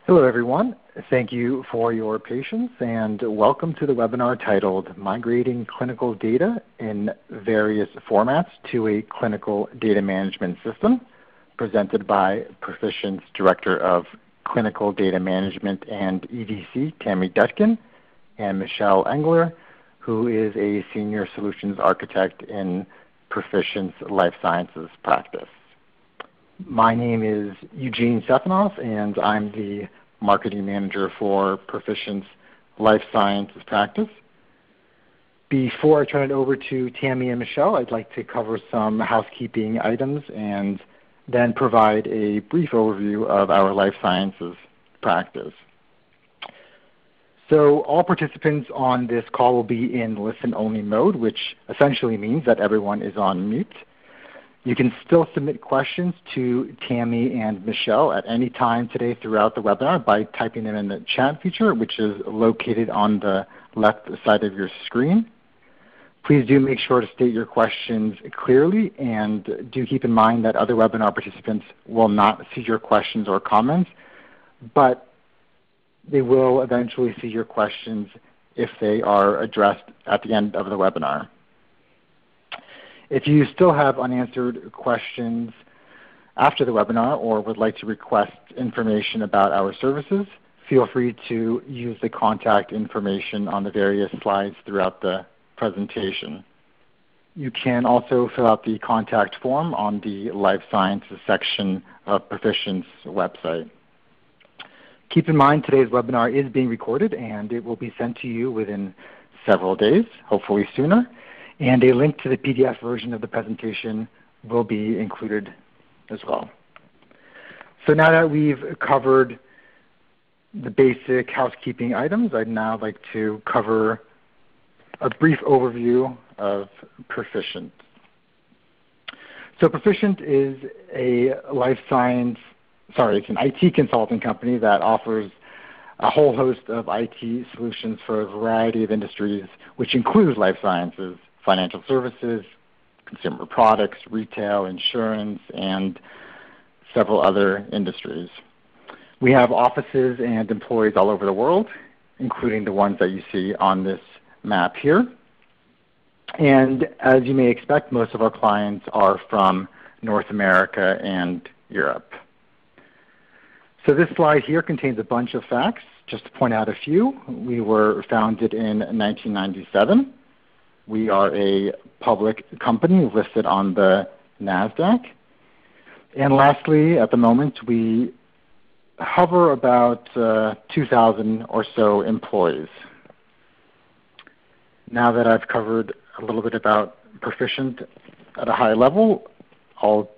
Hello, everyone. Thank you for your patience, and welcome to the webinar titled Migrating Clinical Data in Various Formats to a Clinical Data Management System, presented by Perficient's Director of Clinical Data Management and EDC, Tammy Dutkin, and Michelle Engler, who is a Senior Solutions Architect in Perficient's Life Sciences practice. My name is Eugene Sethanoff, and I'm the Marketing Manager for Perficient's Life Sciences practice. Before I turn it over to Tammy and Michelle, I'd like to cover some housekeeping items and then provide a brief overview of our Life Sciences practice. So all participants on this call will be in listen-only mode, which essentially means that everyone is on mute. You can still submit questions to Tammy and Michelle at any time today throughout the webinar by typing them in the chat feature, which is located on the left side of your screen. Please do make sure to state your questions clearly, and do keep in mind that other webinar participants will not see your questions or comments, but they will eventually see your questions if they are addressed at the end of the webinar. If you still have unanswered questions after the webinar or would like to request information about our services, feel free to use the contact information on the various slides throughout the presentation. You can also fill out the contact form on the Life Sciences section of Perficient's website. Keep in mind today's webinar is being recorded and it will be sent to you within several days, hopefully sooner. And a link to the PDF version of the presentation will be included as well. So now that we've covered the basic housekeeping items, I'd now like to cover a brief overview of Perficient. So Perficient is it's an IT consulting company that offers a whole host of IT solutions for a variety of industries, which includes life sciences, financial services, consumer products, retail, insurance, and several other industries. We have offices and employees all over the world, including the ones that you see on this map here. And as you may expect, most of our clients are from North America and Europe. So this slide here contains a bunch of facts. Just to point out a few, we were founded in 1997. We are a public company listed on the NASDAQ. And lastly, at the moment, we hover about 2,000 or so employees. Now that I've covered a little bit about Perficient at a high level, I'll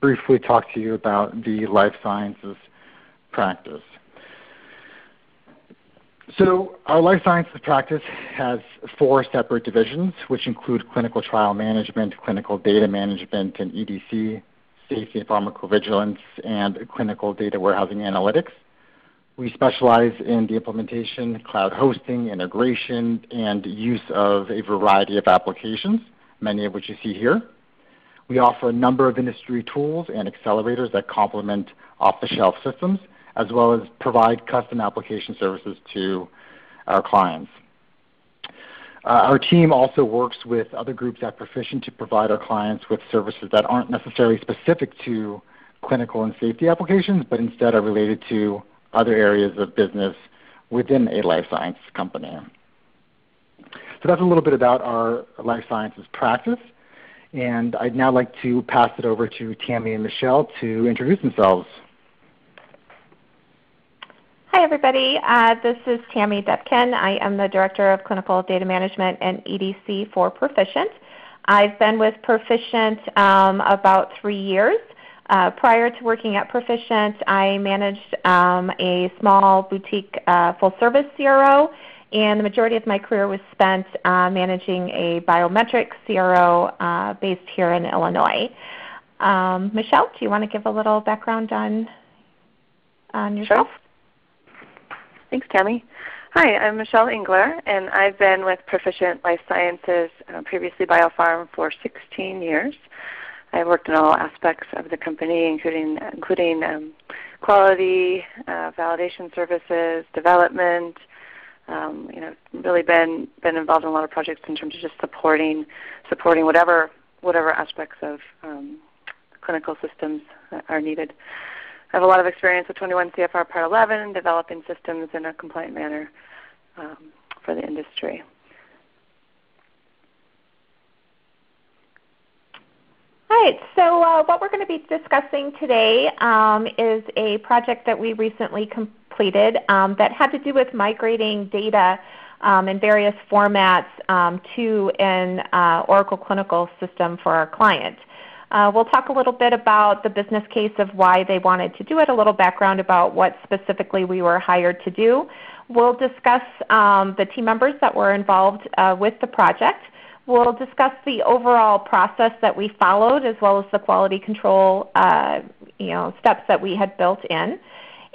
briefly talk to you about the life sciences practice. So our life sciences practice has 4 separate divisions, which include clinical trial management, clinical data management, and EDC, safety and pharmacovigilance, and clinical data warehousing analytics. We specialize in the implementation, cloud hosting, integration, and use of a variety of applications, many of which you see here. We offer a number of industry tools and accelerators that complement off-the-shelf systems, as well as provide custom application services to our clients. Our team also works with other groups at Perficient to provide our clients with services that aren't necessarily specific to clinical and safety applications, but instead are related to other areas of business within a life sciences company. So that's a little bit about our life sciences practice. And I'd now like to pass it over to Tammy and Michelle to introduce themselves. Hi, everybody. This is Tammy Dutkin. I am the Director of Clinical Data Management and EDC for Perficient. I've been with Perficient about 3 years. Prior to working at Perficient, I managed a small boutique full-service CRO, and the majority of my career was spent managing a biometric CRO based here in Illinois. Michelle, do you want to give a little background on yourself? Sure. Thanks, Tammy. Hi, I'm Michelle Engler, and I've been with Perficient Life Sciences, previously Biopharm, for 16 years. I've worked in all aspects of the company, including quality, validation services, development. Really been involved in a lot of projects in terms of just supporting whatever aspects of clinical systems are needed. I have a lot of experience with 21 CFR Part 11, developing systems in a compliant manner for the industry. All right, so what we're going to be discussing today is a project that we recently completed that had to do with migrating data in various formats to an Oracle Clinical system for our client. We'll talk a little bit about the business case of why they wanted to do it, a little background about what specifically we were hired to do. We'll discuss the team members that were involved with the project. We'll discuss the overall process that we followed, as well as the quality control steps that we had built in.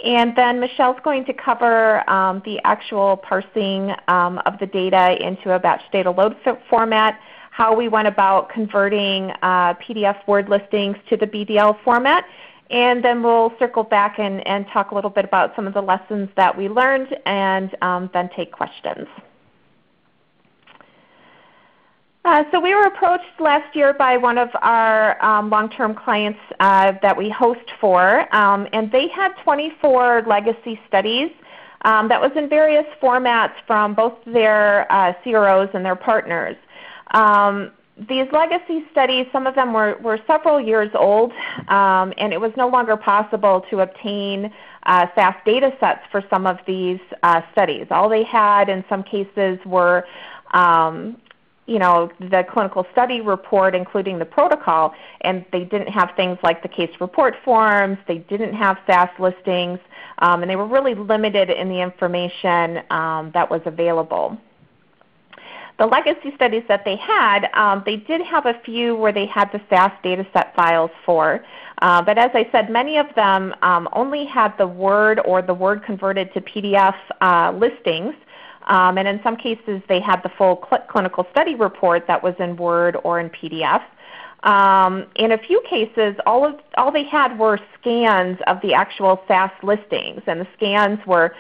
And then Michelle's going to cover the actual parsing of the data into a batch data load format, how we went about converting PDF word listings to the BDL format, and then we'll circle back and talk a little bit about some of the lessons that we learned and then take questions. So we were approached last year by one of our long-term clients that we host for, and they had 24 legacy studies that was in various formats from both their CROs and their partners. These legacy studies, some of them were several years old, and it was no longer possible to obtain SAS data sets for some of these studies. All they had in some cases were the clinical study report, including the protocol, and they didn't have things like the case report forms, they didn't have SAS listings, and they were really limited in the information that was available. The legacy studies that they had, they did have a few where they had the SAS data set files for, but as I said, many of them only had the Word or the Word converted to PDF listings. And in some cases, they had the full clinical study report that was in Word or in PDF. In a few cases, all they had were scans of the actual SAS listings, and the scans were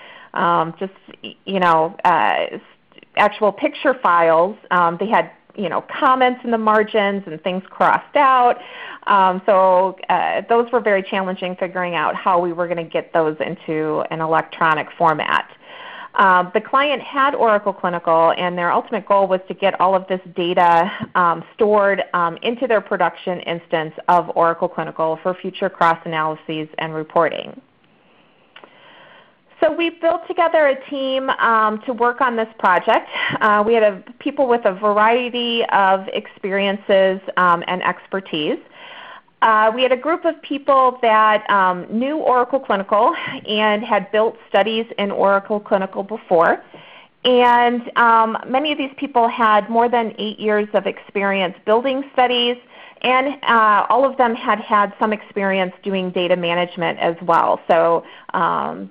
actual picture files. They had comments in the margins and things crossed out. So those were very challenging, figuring out how we were going to get those into an electronic format. The client had Oracle Clinical, and their ultimate goal was to get all of this data stored into their production instance of Oracle Clinical for future cross-analyses and reporting. So we built together a team to work on this project. We had people with a variety of experiences and expertise. We had a group of people that knew Oracle Clinical and had built studies in Oracle Clinical before. And many of these people had more than 8 years of experience building studies, and all of them had had some experience doing data management as well. So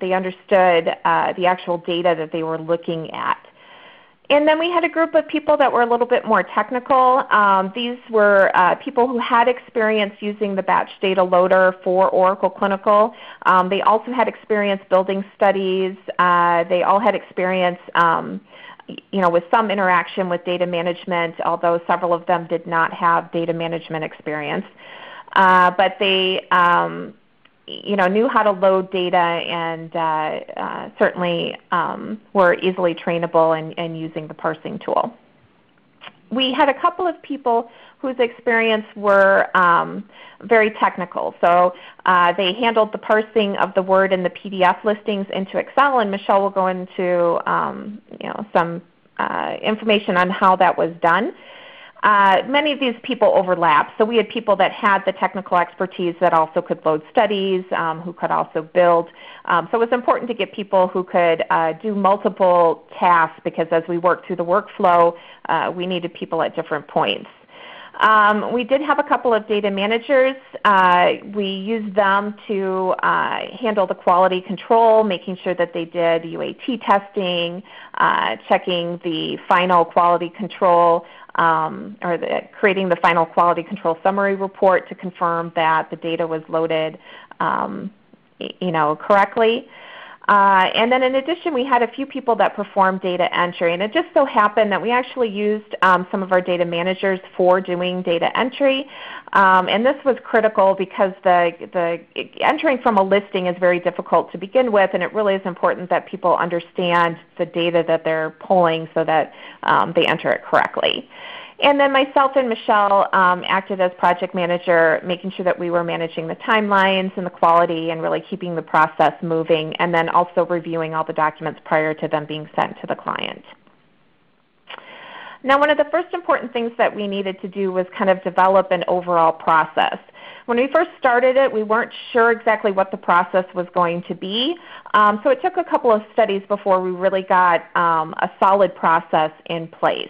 they understood the actual data that they were looking at. And then we had a group of people that were a little bit more technical. These were people who had experience using the batch data loader for Oracle Clinical. They also had experience building studies. They all had experience with some interaction with data management, although several of them did not have data management experience. But they knew how to load data and certainly were easily trainable in using the parsing tool. We had a couple of people whose experience were very technical. So they handled the parsing of the Word and the PDF listings into Excel, and Michelle will go into some information on how that was done. Many of these people overlap. So we had people that had the technical expertise that also could load studies, who could also build. So it was important to get people who could do multiple tasks, because as we worked through the workflow, we needed people at different points. We did have a couple of data managers. We used them to handle the quality control, making sure that they did UAT testing, checking the final quality control, creating the final quality control summary report to confirm that the data was loaded correctly. And then in addition, we had a few people that performed data entry, and it just so happened that we actually used some of our data managers for doing data entry. And this was critical because the entering from a listing is very difficult to begin with, and it really is important that people understand the data that they're pulling so that they enter it correctly. And then myself and Michelle acted as project manager, making sure that we were managing the timelines and the quality and really keeping the process moving, and then also reviewing all the documents prior to them being sent to the client. Now, one of the first important things that we needed to do was kind of develop an overall process. When we first started it, we weren't sure exactly what the process was going to be, so it took a couple of studies before we really got a solid process in place.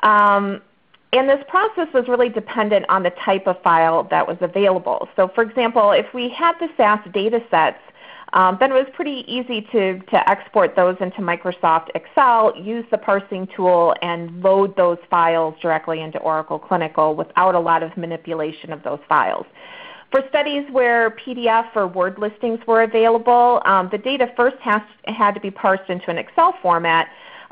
And this process was really dependent on the type of file that was available. So for example, if we had the SAS data sets, then it was pretty easy to export those into Microsoft Excel, use the parsing tool, and load those files directly into Oracle Clinical without a lot of manipulation of those files. For studies where PDF or Word listings were available, the data first had to be parsed into an Excel format,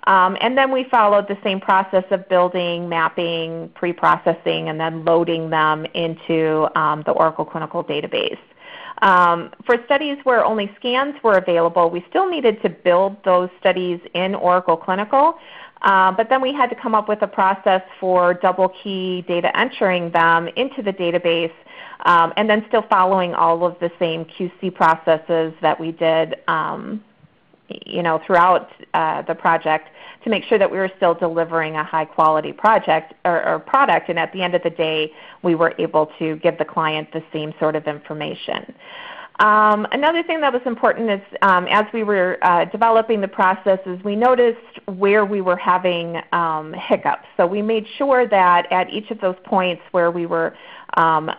and then we followed the same process of building, mapping, pre-processing, and then loading them into the Oracle Clinical database. For studies where only scans were available, we still needed to build those studies in Oracle Clinical, but then we had to come up with a process for double key data entering them into the database, and then still following all of the same QC processes that we did throughout the project to make sure that we were still delivering a high-quality project or product, and at the end of the day, we were able to give the client the same sort of information. Another thing that was important is as we were developing the process is we noticed where we were having hiccups. So we made sure that at each of those points where we were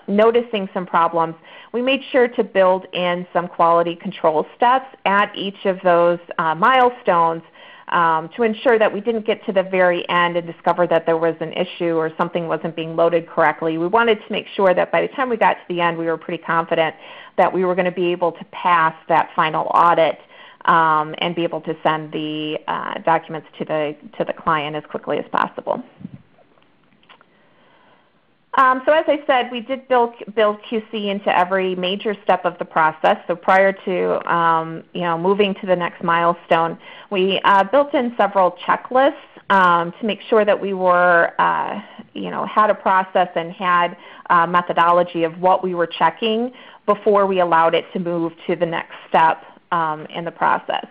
noticing some problems, we made sure to build in some quality control steps at each of those milestones to ensure that we didn't get to the very end and discover that there was an issue or something wasn't being loaded correctly. We wanted to make sure that by the time we got to the end, we were pretty confident that we were going to be able to pass that final audit and be able to send the documents to the client as quickly as possible. So as I said, we did build QC into every major step of the process. So prior to moving to the next milestone, we built in several checklists to make sure that we were had a process and had a methodology of what we were checking before we allowed it to move to the next step in the process.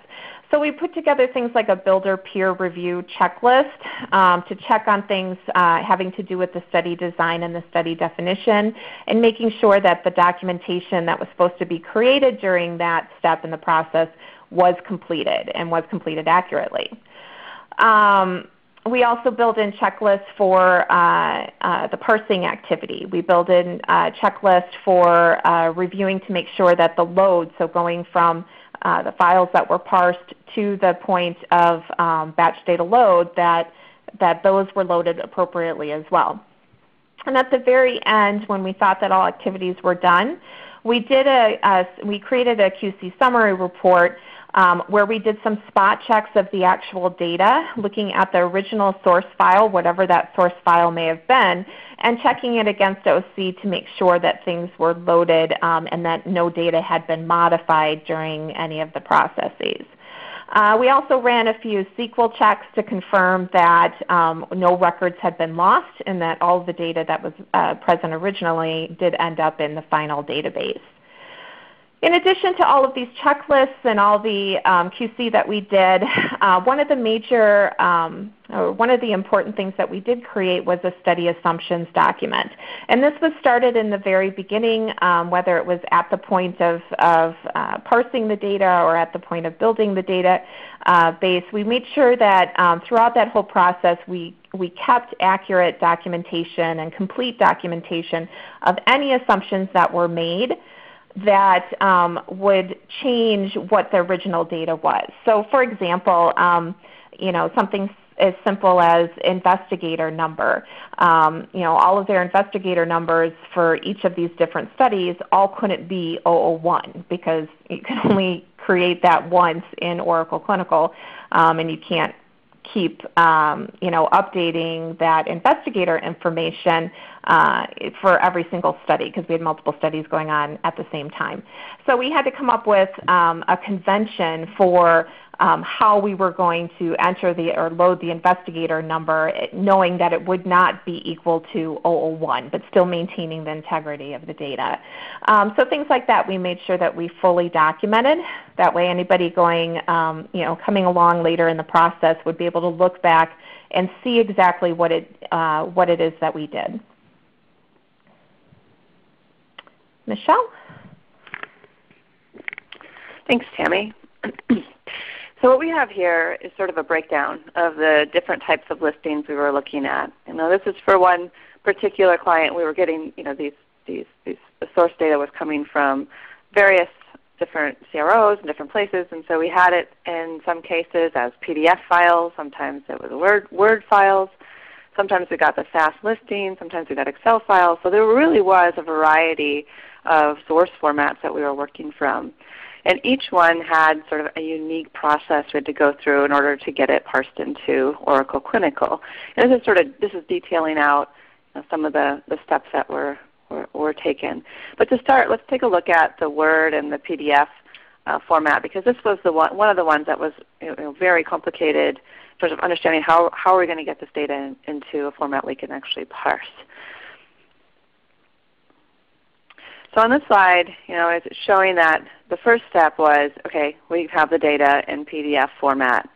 So we put together things like a builder peer review checklist to check on things having to do with the study design and the study definition, and making sure that the documentation that was supposed to be created during that step in the process was completed and was completed accurately. We also build in checklists for the parsing activity. We build in a checklist for reviewing to make sure that the load, so going from the files that were parsed to the point of batch data load, that those were loaded appropriately as well. And at the very end, when we thought that all activities were done, we created a QC summary report where we did some spot checks of the actual data, looking at the original source file, whatever that source file may have been, and checking it against OC to make sure that things were loaded and that no data had been modified during any of the processes. We also ran a few SQL checks to confirm that no records had been lost and that all of the data that was present originally did end up in the final database. In addition to all of these checklists and all the QC that we did, one of the important things that we did create was a study assumptions document. And this was started in the very beginning, whether it was at the point of parsing the data or at the point of building the data base. We made sure that throughout that whole process we kept accurate documentation and complete documentation of any assumptions that were made that would change what the original data was. So for example, something as simple as investigator number. All of their investigator numbers for each of these different studies all couldn't be 001 because you can only create that once in Oracle Clinical, and you can't keep updating that investigator information for every single study because we had multiple studies going on at the same time. So we had to come up with a convention for how we were going to enter or load the investigator number, knowing that it would not be equal to 001, but still maintaining the integrity of the data. So things like that, we made sure that we fully documented. That way, anybody going, coming along later in the process would be able to look back and see exactly what it is that we did. Michelle? Thanks, Tammy. So what we have here is sort of a breakdown of the different types of listings we were looking at. This is for one particular client. We were getting, the source data was coming from various different CROs in different places, and so we had it in some cases as PDF files. Sometimes it was Word files. Sometimes we got the SAS listing. Sometimes we got Excel files. So there really was a variety of source formats that we were working from. And each one had sort of a unique process we had to go through in order to get it parsed into Oracle Clinical. And this is detailing out some of the steps that were taken. But to start, let's take a look at the Word and the PDF format, because this was one of the ones that was very complicated in terms of understanding how are we going to get this data into a format we can actually parse. So on this slide, it's showing that the first step was, okay, we have the data in PDF format.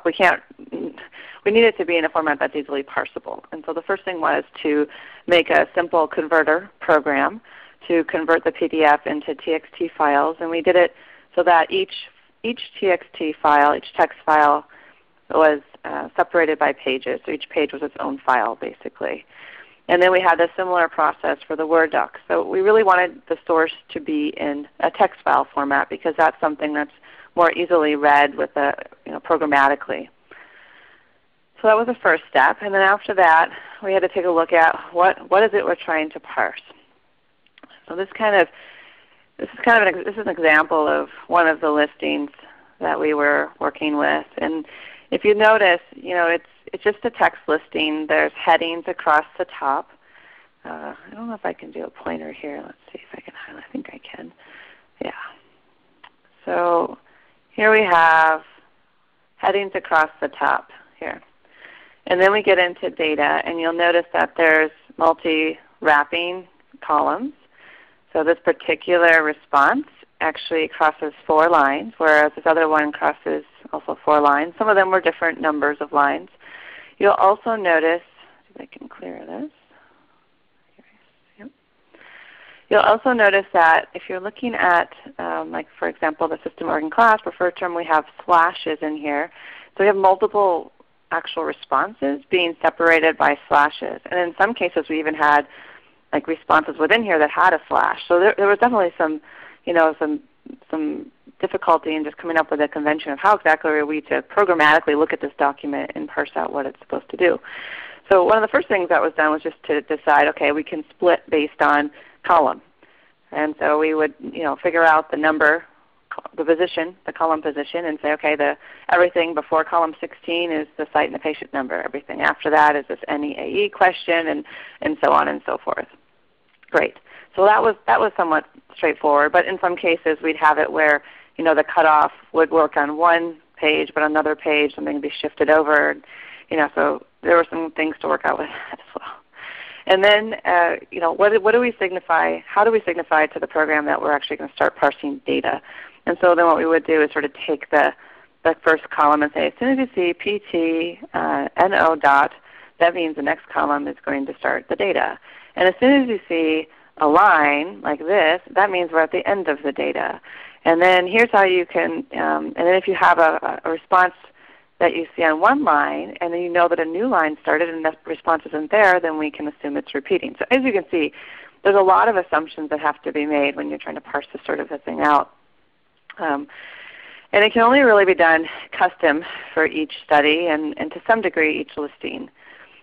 We need it to be in a format that's easily parsable. And so the first thing was to make a simple converter program to convert the PDF into TXT files. And we did it so that each TXT file, each text file was separated by pages. So each page was its own file, basically. And then we had a similar process for the Word doc. So we really wanted the source to be in a text file format because that's something that's more easily read with programmatically. So that was the first step. And then after that, we had to take a look at what is it we're trying to parse. So this is an example of one of the listings that we were working with. And if you notice, it's just a text listing. There's headings across the top. I don't know if I can do a pointer here. Let's see if I can highlight. I think I can. Yeah. So here we have headings across the top here. And then we get into data, and you'll notice that there's multi-wrapping columns. So this particular response actually crosses 4 lines, whereas this other one crosses also 4 lines. Some of them were different numbers of lines. You'll also notice, if I can clear this. Yep. You'll also notice that if you're looking at, like for example, the system organ class preferred term, we have slashes in here. So we have multiple actual responses being separated by slashes. And in some cases we even had like responses within here that had a slash. So there was definitely some difficulty in just coming up with a convention of how exactly are we to programmatically look at this document and parse out what it's supposed to do. So one of the first things that was done was just to decide, okay, we can split based on column. And so we would figure out the number, the position, the column position, and say, okay, everything before column 16 is the site and the patient number. Everything after that is this NEAE question, and so on and so forth. Great. So that was somewhat straightforward, but in some cases we'd have it where the cutoff would work on one page, but on another page something would be shifted over. So there were some things to work out with that as well. And then, what do we signify? How do we signify to the program that we're actually going to start parsing data? And so then what we would do is sort of take the first column and say, as soon as you see PT NO dot, that means the next column is going to start the data. And as soon as you see a line like this, that means we're at the end of the data. And then here's how you can, and then if you have a response that you see on one line, and then you know that a new line started and that response isn't there, then we can assume it's repeating. So as you can see, there's a lot of assumptions that have to be made when you're trying to parse this sort of a thing out. And it can only really be done custom for each study and to some degree each listing.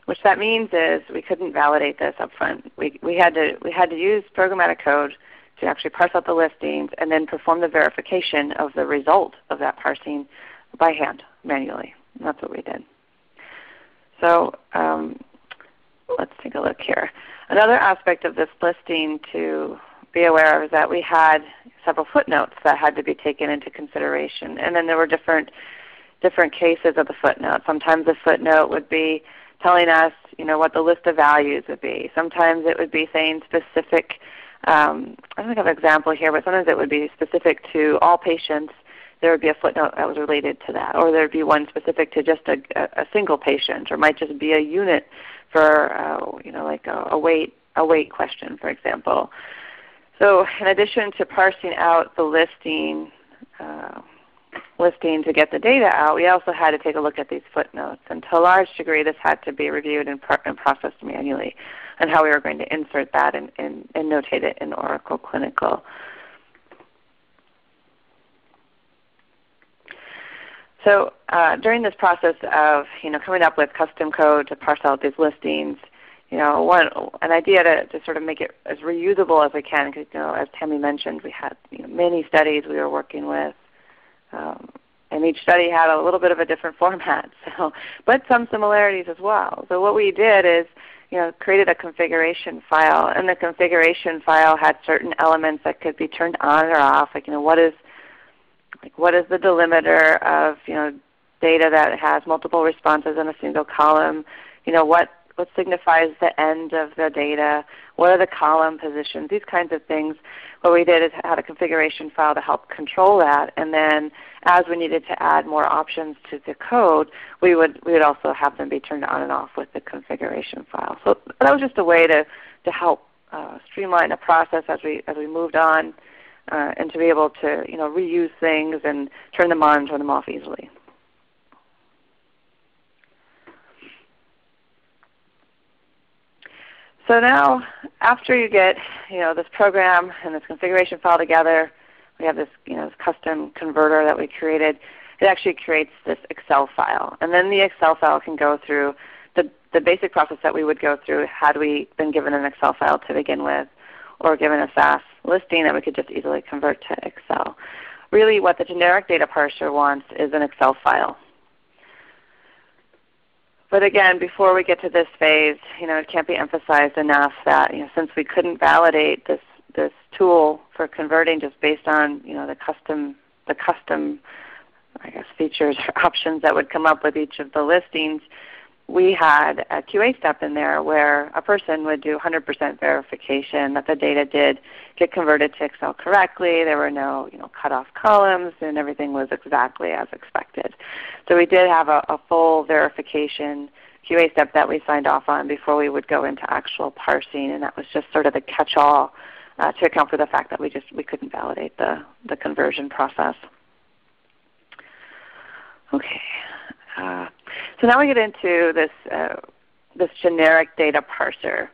Which that means is we couldn't validate this up front. We had to use programmatic code to actually parse out the listings and then perform the verification of the result of that parsing by hand, manually. And that's what we did. So let's take a look here. Another aspect of this listing to be aware of is that we had several footnotes that had to be taken into consideration. And then there were different cases of the footnote. Sometimes the footnote would be telling us what the list of values would be. Sometimes it would be saying specific, I don't think I have an example here, but sometimes it would be specific to all patients. There would be a footnote that was related to that. Or there would be one specific to just a single patient, or it might just be a unit for like a weight question, for example. So in addition to parsing out the listing to get the data out, we also had to take a look at these footnotes. And to a large degree, this had to be reviewed and processed manually, and how we were going to insert that and notate it in Oracle Clinical. So during this process of coming up with custom code to parse out these listings, an idea to sort of make it as reusable as we can, because as Tammy mentioned, we had many studies we were working with, and each study had a little bit of a different format, but some similarities as well. So what we did is created a configuration file, and the configuration file had certain elements that could be turned on or off, like what is the delimiter of data that has multiple responses in a single column, what signifies the end of the data, what are the column positions, these kinds of things. What we did is had a configuration file to help control that, and then as we needed to add more options to the code, we would also have them be turned on and off with the configuration file. So that was just a way to help streamline the process as we moved on, and to be able to reuse things and turn them on and turn them off easily. So now, after you get this program and this configuration file together, we have this this custom converter that we created. It actually creates this Excel file, and then the Excel file can go through the basic process that we would go through had we been given an Excel file to begin with, or given a SAS listing that we could just easily convert to Excel. Really, what the generic data parser wants is an Excel file. But again, before we get to this phase, it can't be emphasized enough that since we couldn't validate this tool for converting just based on the custom I guess features or options that would come up with each of the listings, we had a QA step in there where a person would do 100% verification that the data did get converted to Excel correctly. There were no cut-off columns, and everything was exactly as expected. So we did have a full verification QA step that we signed off on before we would go into actual parsing, and that was just sort of the catch-all to account for the fact that we couldn't validate the conversion process. Okay. So now we get into this generic data parser.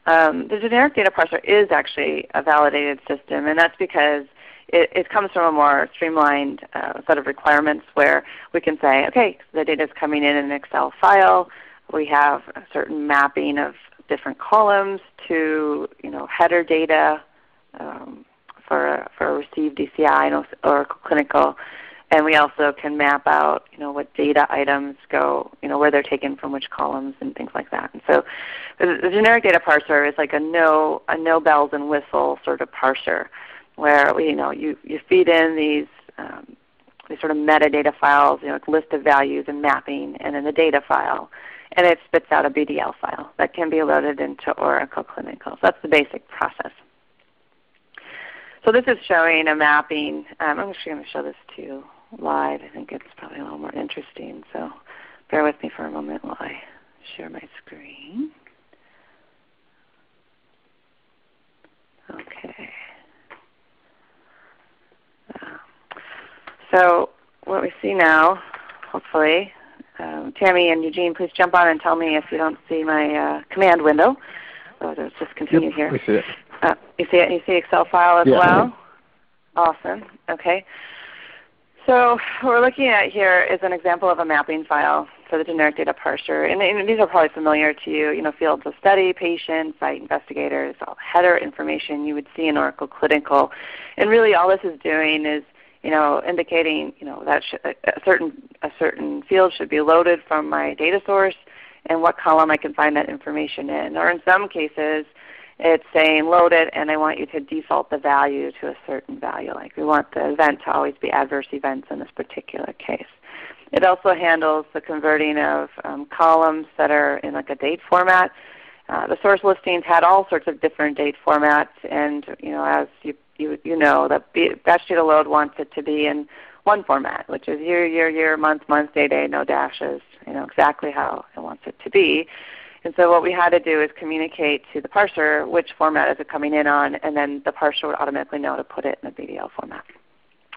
The generic data parser is actually a validated system, and that's because it comes from a more streamlined set of requirements where we can say, okay, the data is coming in an Excel file. We have a certain mapping of different columns to header data for a received DCI or clinical. And we also can map out, what data items go, where they're taken from which columns and things like that. And so the generic data parser is like a no bells and whistles sort of parser, where you feed in these sort of metadata files, list of values and mapping, and then the data file, and it spits out a BDL file that can be loaded into Oracle Clinical. So that's the basic process. So this is showing a mapping. I'm actually going to show this to you live. I think it's probably a little more interesting. So bear with me for a moment while I share my screen. Okay. So what we see now, hopefully, Tammy and Eugene, please jump on and tell me if you don't see my command window. So let's just continue here. We see it. You see it? You see Excel file as well? Awesome. Okay. So what we're looking at here is an example of a mapping file for the generic data parser. And these are probably familiar to you, fields of study, patient, site investigators, all header information you would see in Oracle Clinical. And really all this is doing is indicating that a certain field should be loaded from my data source and what column I can find that information in. Or in some cases, it's saying load it, and I want you to default the value to a certain value. Like we want the event to always be adverse events in this particular case. It also handles the converting of columns that are in like a date format. The source listings had all sorts of different date formats, and as you know, the batch data load wants it to be in one format, which is year, month, day, no dashes, exactly how it wants it to be. And so what we had to do is communicate to the parser which format is it coming in on, and then the parser would automatically know to put it in a BDL format.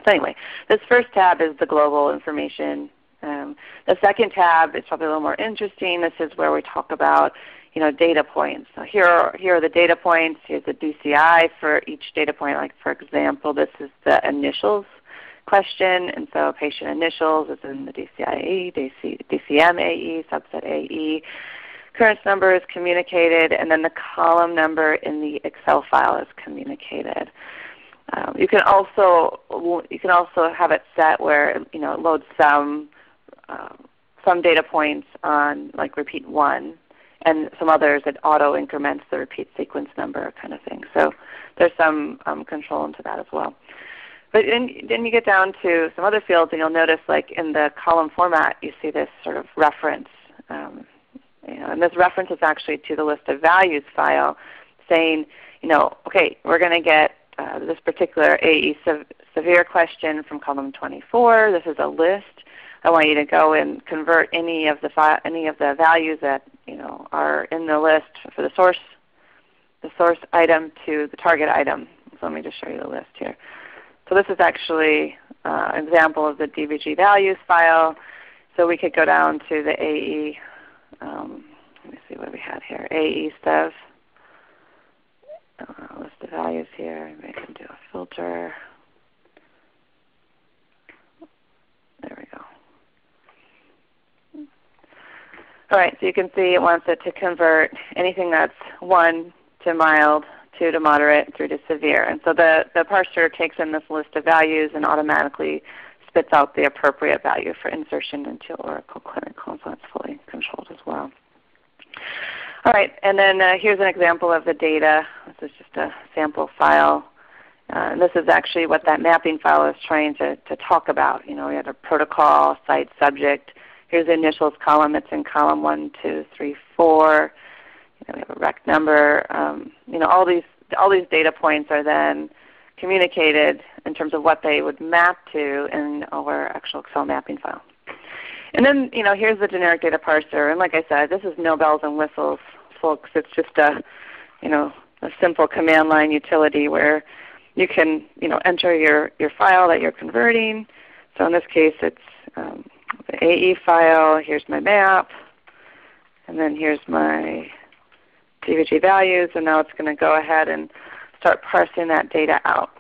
So anyway, this first tab is the global information. The second tab is probably a little more interesting. This is where we talk about data points. So here are the data points. Here's the DCI for each data point. Like for example, this is the initials question, and so patient initials is in the DCIE, DCM AE, subset AE. Occurrence number is communicated, and then the column number in the Excel file is communicated. You can also have it set where it loads some data points on like repeat 1, and some others it auto increments the repeat sequence number kind of thing. So there's some control into that as well. But then you get down to some other fields, and you'll notice like in the column format you see this sort of reference. And this reference is actually to the list of values file saying, okay, we're going to get this particular AE severe question from column 24. This is a list. I want you to go and convert any of the values that are in the list for the source item to the target item. So let me just show you the list here. So this is actually an example of the DVG values file. So we could go down to the AE. Let me see what we had here. AE stuff. List of values here. Maybe I can do a filter. There we go. All right, so you can see it wants it to convert anything that's 1 to mild, 2 to moderate, 3 to severe. And so the parser takes in this list of values and automatically spits out the appropriate value for insertion into Oracle Clinical, so it's fully controlled as well. All right, and then here's an example of the data. This is just a sample file. And this is actually what that mapping file is trying to talk about. We had a protocol, site, subject. Here's the initials column. It's in column 1, 2, 3, 4. We have a rec number. All these data points are then communicated in terms of what they would map to in our actual Excel mapping file. And then, here's the generic data parser. And like I said, this is no bells and whistles, folks. It's just a simple command line utility where you can, enter your file that you're converting. So in this case, it's the AE file. Here's my map. And then here's my DVG values. And now it's going to go ahead and start parsing that data out.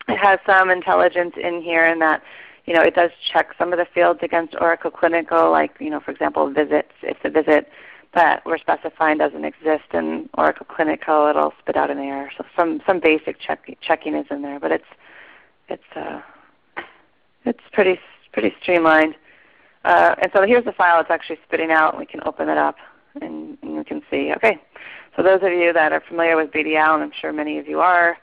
It has some intelligence in here in that it does check some of the fields against Oracle Clinical, like, for example, visits. If the visit that we're specifying doesn't exist in Oracle Clinical, it'll spit out an error. So some basic checking is in there, but it's pretty streamlined. And so here's the file it's actually spitting out. We can open it up, and you can see. Okay, so those of you that are familiar with BDL, and I'm sure many of you are,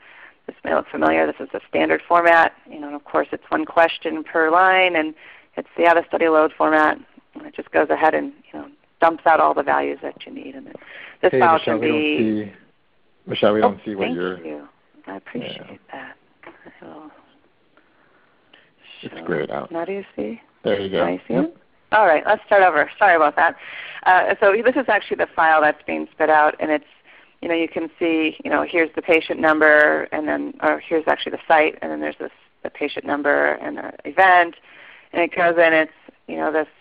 this may look familiar. This is a standard format. And of course, it's one question per line, and it's the out-of-study load format. And it just goes ahead and dumps out all the values that you need. And this file Michelle, can be. Michelle, we don't see what you're. Thank you. I appreciate that. It's grayed out. Now do you see? There you go. I see it? All right, let's start over. Sorry about that. So this is actually the file that's being spit out, and it's you can see, here's the patient number, and then, or here's actually the site, and then there's the patient number and the event, and it goes in. It's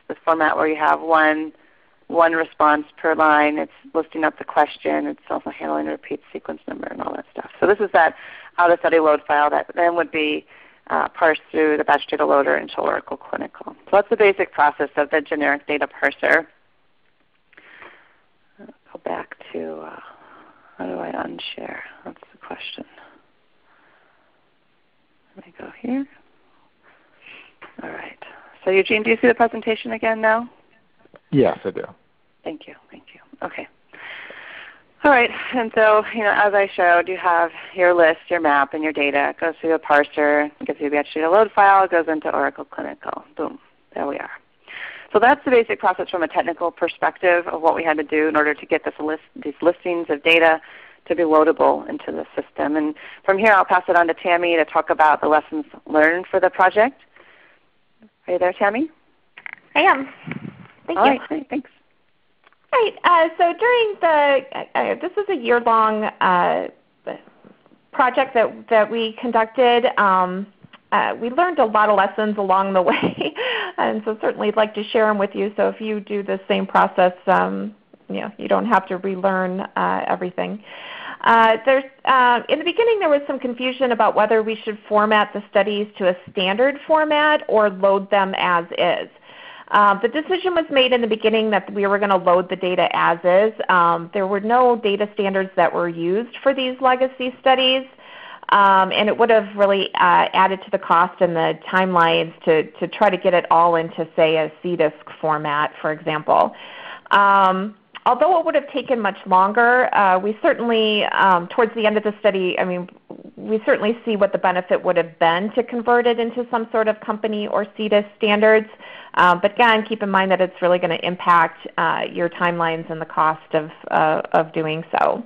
this format where you have one response per line. It's listing up the question. It's also handling the repeat sequence number and all that stuff. So this is that out-of-study load file that then would be parse through the batch data loader into Oracle Clinical. So that's the basic process of the generic data parser. Go back to, how do I unshare? That's the question. Let me go here. All right. So Eugene, do you see the presentation again now? Yes, I do. Thank you. Thank you. Okay. All right. And so, as I showed, you have your list, your map, and your data. It goes through the parser, gives you the batch data load file, it goes into Oracle Clinical. Boom. There we are. So that's the basic process from a technical perspective of what we had to do in order to get these listings of data to be loadable into the system. And from here, I'll pass it on to Tammy to talk about the lessons learned for the project. Are you there, Tammy? I am. Thank you. All right, great, thanks. Right. So during this was a year-long project that we conducted. We learned a lot of lessons along the way, and so certainly I'd like to share them with you. So if you do the same process, you don't have to relearn everything. In the beginning, there was some confusion about whether we should format the studies to a standard format or load them as is. The decision was made in the beginning that we were going to load the data as is. There were no data standards that were used for these legacy studies, and it would have really added to the cost and the timelines to try to get it all into, say, a CDISC format, for example. Although it would have taken much longer, we certainly, towards the end of the study, we certainly see what the benefit would have been to convert it into some sort of company or CDISC standards. But again, keep in mind that it's really going to impact your timelines and the cost of doing so.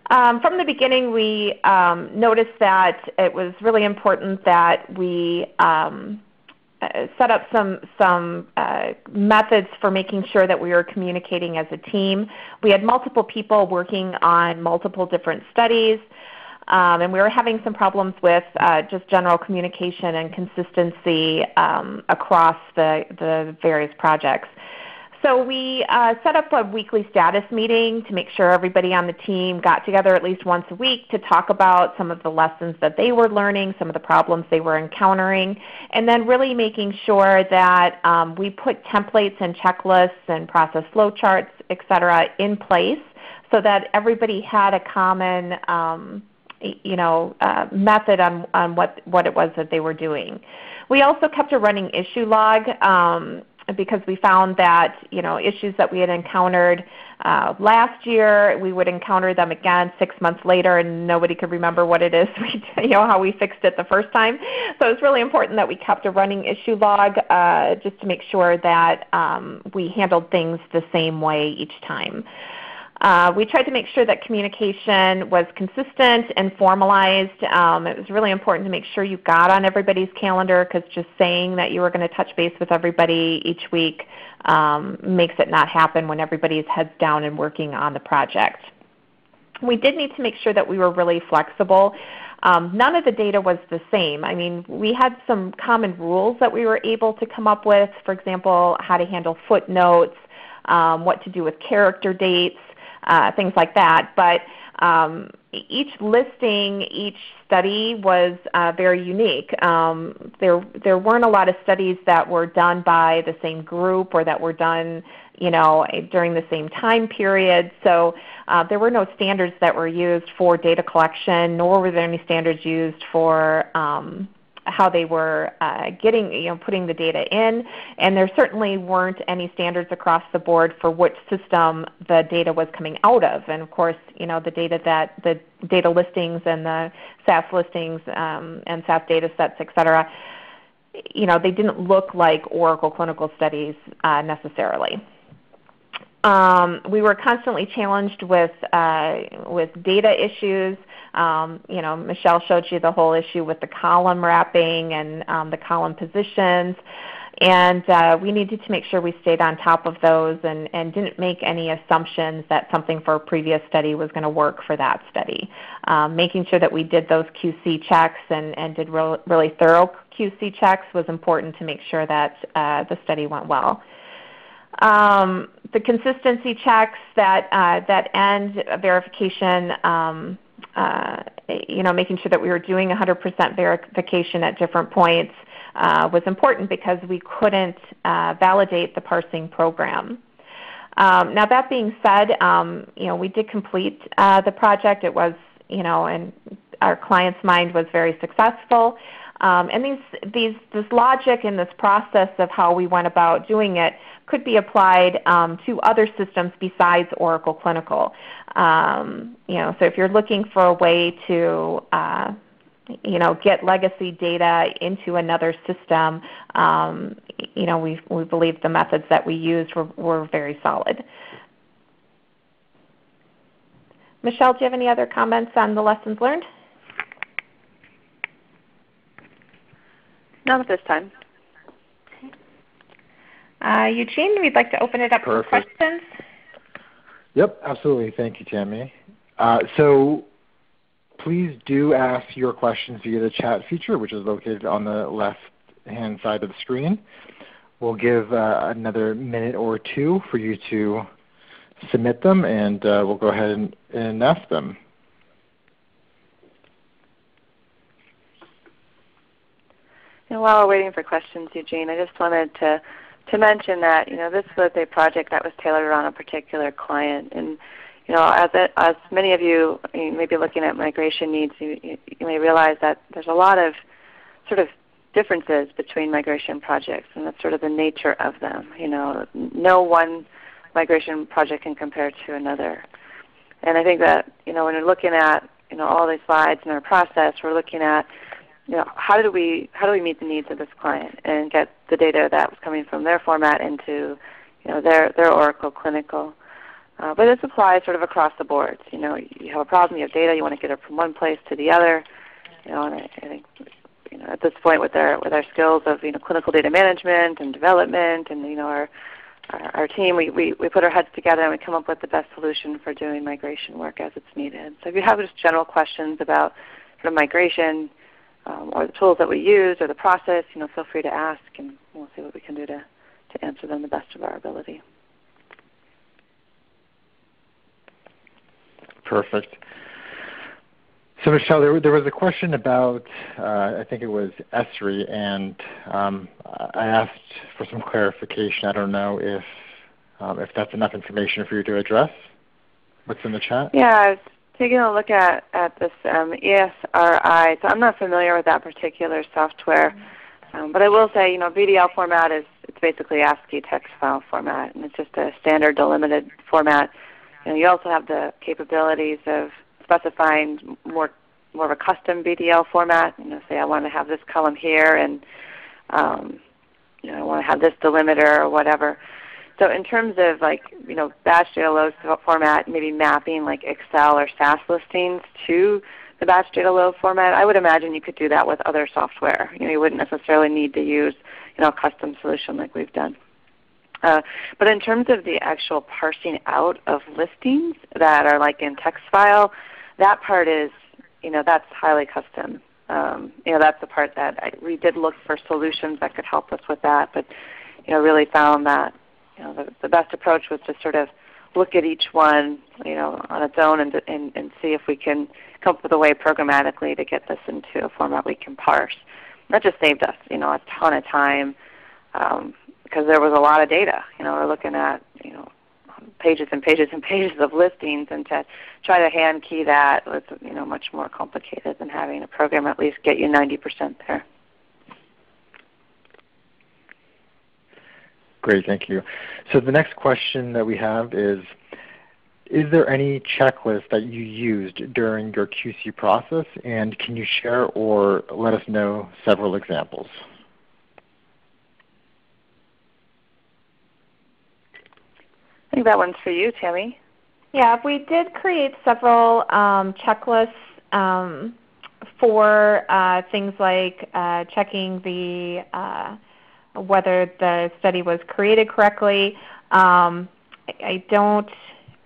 From the beginning, we noticed that it was really important that we set up some methods for making sure that we were communicating as a team. We had multiple people working on multiple different studies, and we were having some problems with just general communication and consistency across the various projects. So we set up a weekly status meeting to make sure everybody on the team got together at least once a week to talk about some of the lessons that they were learning, some of the problems they were encountering, and then really making sure that we put templates and checklists and process flow charts, et cetera, in place so that everybody had a common method on what it was that they were doing. We also kept a running issue log because we found that issues that we had encountered last year, we would encounter them again 6 months later, and nobody could remember what it is how we fixed it the first time. So it's really important that we kept a running issue log just to make sure that we handled things the same way each time. We tried to make sure that communication was consistent and formalized. It was really important to make sure you got on everybody's calendar, because just saying that you were going to touch base with everybody each week makes it not happen when everybody's heads down and working on the project. We did need to make sure that we were really flexible. None of the data was the same. We had some common rules that we were able to come up with, for example, how to handle footnotes, what to do with character dates, things like that. But each listing, each study was very unique. There weren't a lot of studies that were done by the same group or that were done during the same time period. So there were no standards that were used for data collection, nor were there any standards used for how they were putting the data in, and there certainly weren't any standards across the board for which system the data was coming out of. And of course, the data listings and the SAS listings and SAS data sets, et cetera, they didn't look like Oracle clinical studies necessarily. We were constantly challenged with data issues. Michelle showed you the whole issue with the column wrapping and the column positions. And we needed to make sure we stayed on top of those and didn't make any assumptions that something for a previous study was going to work for that study. Making sure that we did those QC checks and did really thorough QC checks was important to make sure that the study went well. The consistency checks, that end verification making sure that we were doing 100% verification at different points was important because we couldn't validate the parsing program. Now that being said, we did complete the project. It was, in our client's mind, was very successful. And this logic and this process of how we went about doing it could be applied to other systems besides Oracle Clinical. So if you're looking for a way to get legacy data into another system, we believe the methods that we used were very solid. Michelle, do you have any other comments on the lessons learned? Not at this time. Eugene, we'd like to open it up for questions. Yep, absolutely. Thank you, Tammy. So please do ask your questions via the chat feature, which is located on the left-hand side of the screen. We'll give another minute or two for you to submit them, and we'll go ahead and ask them. And while we're waiting for questions, Eugene, I just wanted to mention that this was a project that was tailored around a particular client, and as many of you may be looking at migration needs, you may realize that there's a lot of sort of differences between migration projects, and that's sort of the nature of them. No one migration project can compare to another. And I think that when you're looking at all these slides in our process, we're looking at how do we meet the needs of this client and get the data that was coming from their format into their Oracle Clinical. But this applies sort of across the board. You have a problem, you have data, you want to get it from one place to the other. And I think at this point with our skills of clinical data management and development and our team, we put our heads together and we come up with the best solution for doing migration work as it's needed. So if you have just general questions about sort of migration, or the tools that we use or the process, feel free to ask, and we'll see what we can do to answer them the best of our ability. Perfect. So Michelle, there was a question about, I think it was ESRI, and I asked for some clarification. I don't know if that's enough information for you to address. What's in the chat? Yeah, taking a look at this ESRI, so I'm not familiar with that particular software, but I will say, VDL format it's basically ASCII text file format, and it's just a standard delimited format. You also have the capabilities of specifying more of a custom VDL format. Say I want to have this column here, and I want to have this delimiter or whatever. So in terms of batch data load format, maybe mapping like Excel or SAS listings to the batch data load format, I would imagine you could do that with other software. You wouldn't necessarily need to use a custom solution like we've done. But in terms of the actual parsing out of listings that are like in text file, that part is, that's highly custom. That's the part that we did look for solutions that could help us with that, but really found that the best approach was to sort of look at each one, on its own and see if we can come up with a way programmatically to get this into a format we can parse. That just saved us, a ton of time because there was a lot of data. We're looking at, pages and pages and pages of listings, and to try to hand key that was, much more complicated than having a program at least get you 90% there. Great, thank you. So the next question that we have is there any checklist that you used during your QC process, and can you share or let us know several examples? I think that one's for you, Tammy. Yeah, we did create several checklists for things like checking whether the study was created correctly. I don't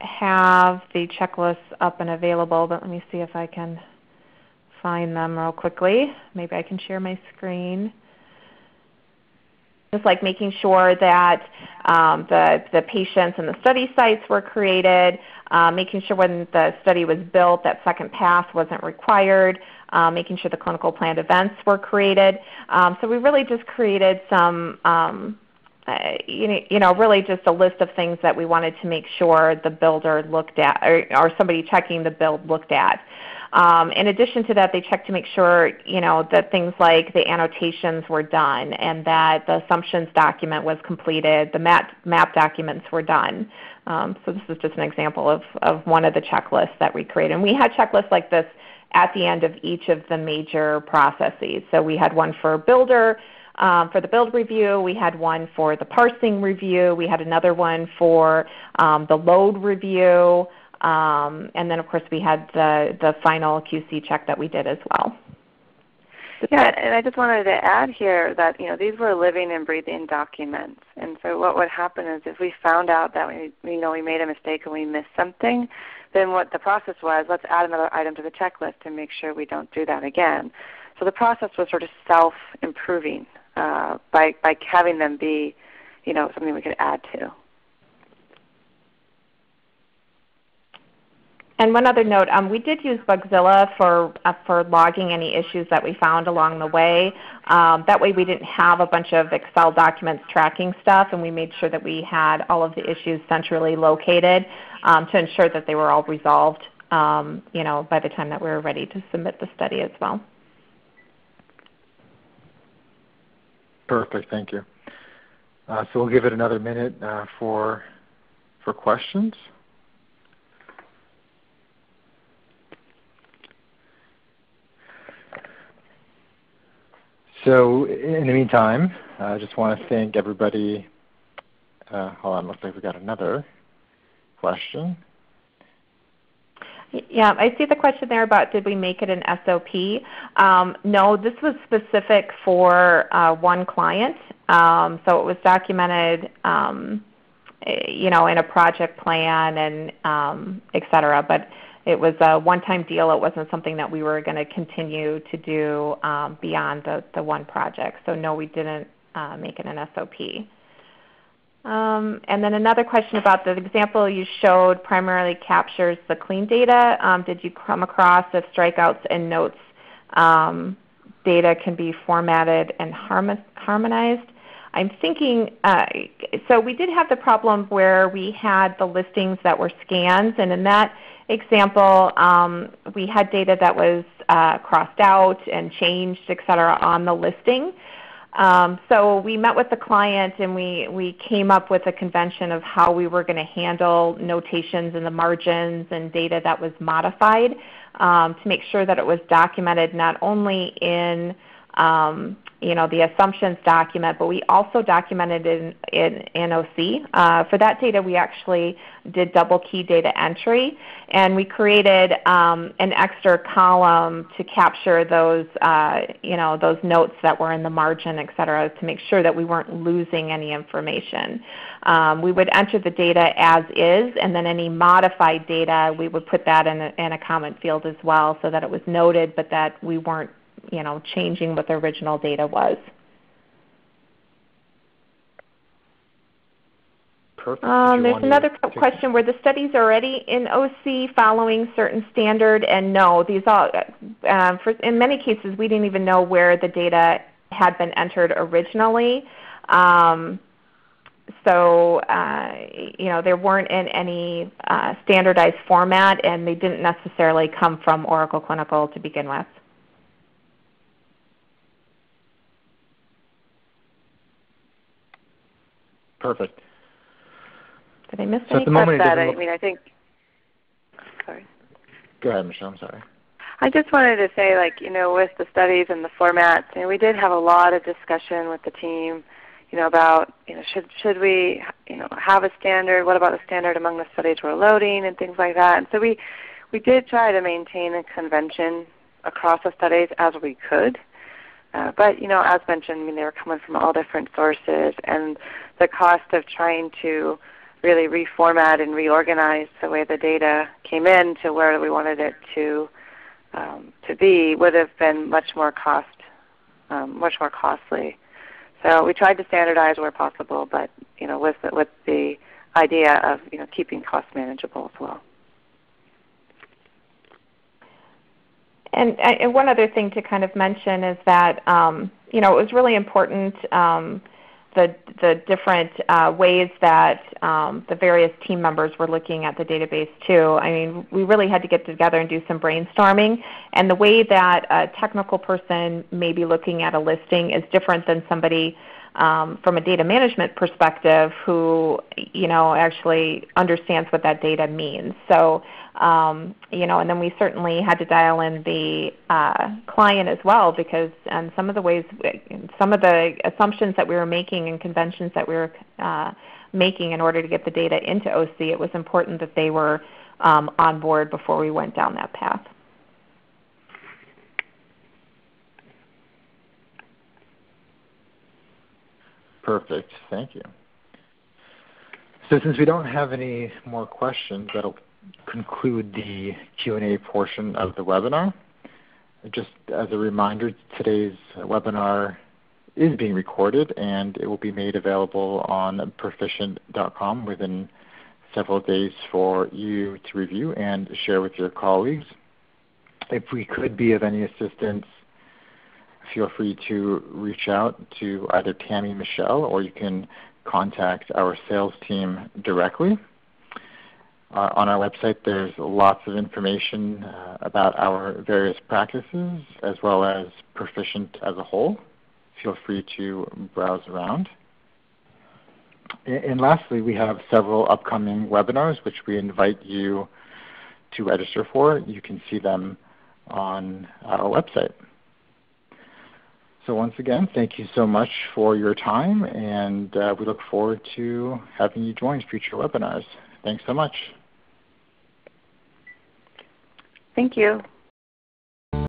have the checklists up and available, but let me see if I can find them real quickly. Maybe I can share my screen. just like making sure that the patients and the study sites were created, making sure when the study was built that second pass wasn't required, making sure the clinical planned events were created. So we really just created some, really just a list of things that we wanted to make sure the builder looked at, or somebody checking the build looked at. In addition to that, they checked to make sure, that things like the annotations were done and that the assumptions document was completed, the map documents were done. So this is just an example of one of the checklists that we created. And we had checklists like this at the end of each of the major processes. So we had one for builder, for the build review. We had one for the parsing review. We had another one for the load review. And then, of course, we had the final QC check that we did as well. Yeah, and I just wanted to add here that these were living and breathing documents, and so what would happen is if we found out that we made a mistake and we missed something, then what the process was, let's add another item to the checklist and make sure we don't do that again. So the process was sort of self-improving by having them be something we could add to. And one other note, we did use Bugzilla for logging any issues that we found along the way. That way we didn't have a bunch of Excel documents tracking stuff, and we made sure that we had all of the issues centrally located to ensure that they were all resolved by the time that we were ready to submit the study as well. Perfect, thank you. So we'll give it another minute for questions. So in the meantime, I just want to thank everybody. Hold on, looks like we got another question. Yeah, I see the question there about did we make it an SOP. No, this was specific for one client. So it was documented, in a project plan and et cetera. But it was a one-time deal. It wasn't something that we were going to continue to do beyond the one project. So no, we didn't make it an SOP. And then another question about the example you showed primarily captures the clean data. Did you come across if strikeouts and notes data can be formatted and harmonized? I'm thinking, so we did have the problem where we had the listings that were scans, and in that example, we had data that was crossed out and changed, et cetera, on the listing. So we met with the client and we came up with a convention of how we were going to handle notations in the margins and data that was modified to make sure that it was documented not only in the assumptions document, but we also documented in NOC. For that data, we actually did double key data entry, and we created an extra column to capture those, those notes that were in the margin, et cetera, to make sure that we weren't losing any information. We would enter the data as is, and then any modified data, we would put that in a comment field as well so that it was noted, but that we weren't changing what the original data was. Perfect. There's another question. Were the studies already in OC following certain standard? And no, these all, in many cases, we didn't even know where the data had been entered originally. So, there weren't in any standardized format, and they didn't necessarily come from Oracle Clinical to begin with. Perfect. Did I miss so anything? I think. Sorry. Go ahead, Michelle. I'm sorry. I just wanted to say, with the studies and the formats, we did have a lot of discussion with the team, about, should we, have a standard? What about the standard among the studies we're loading and things like that? And so we did try to maintain a convention across the studies as we could. But, as mentioned, they were coming from all different sources, and the cost of trying to really reformat and reorganize the way the data came in to where we wanted it to be would have been much more costly. So we tried to standardize where possible, but with the idea of keeping costs manageable as well. And one other thing to kind of mention is that it was really important the different ways that the various team members were looking at the database too. I mean, we really had to get together and do some brainstorming, and the way that a technical person may be looking at a listing is different than somebody from a data management perspective who actually understands what that data means. So and then we certainly had to dial in the client as well, because some of the assumptions that we were making and conventions that we were making in order to get the data into OC, it was important that they were on board before we went down that path. Perfect. Thank you. So since we don't have any more questions, that'll conclude the Q&A portion of the webinar. Just as a reminder, today's webinar is being recorded, and it will be made available on Perficient.com within several days for you to review and share with your colleagues. If we could be of any assistance, feel free to reach out to either Tammy, Michelle, or you can contact our sales team directly. On our website, there's lots of information about our various practices as well as Perficient as a whole. Feel free to browse around. And lastly, we have several upcoming webinars which we invite you to register for. You can see them on our website. So once again, thank you so much for your time, and we look forward to having you join future webinars. Thanks so much. Thank you.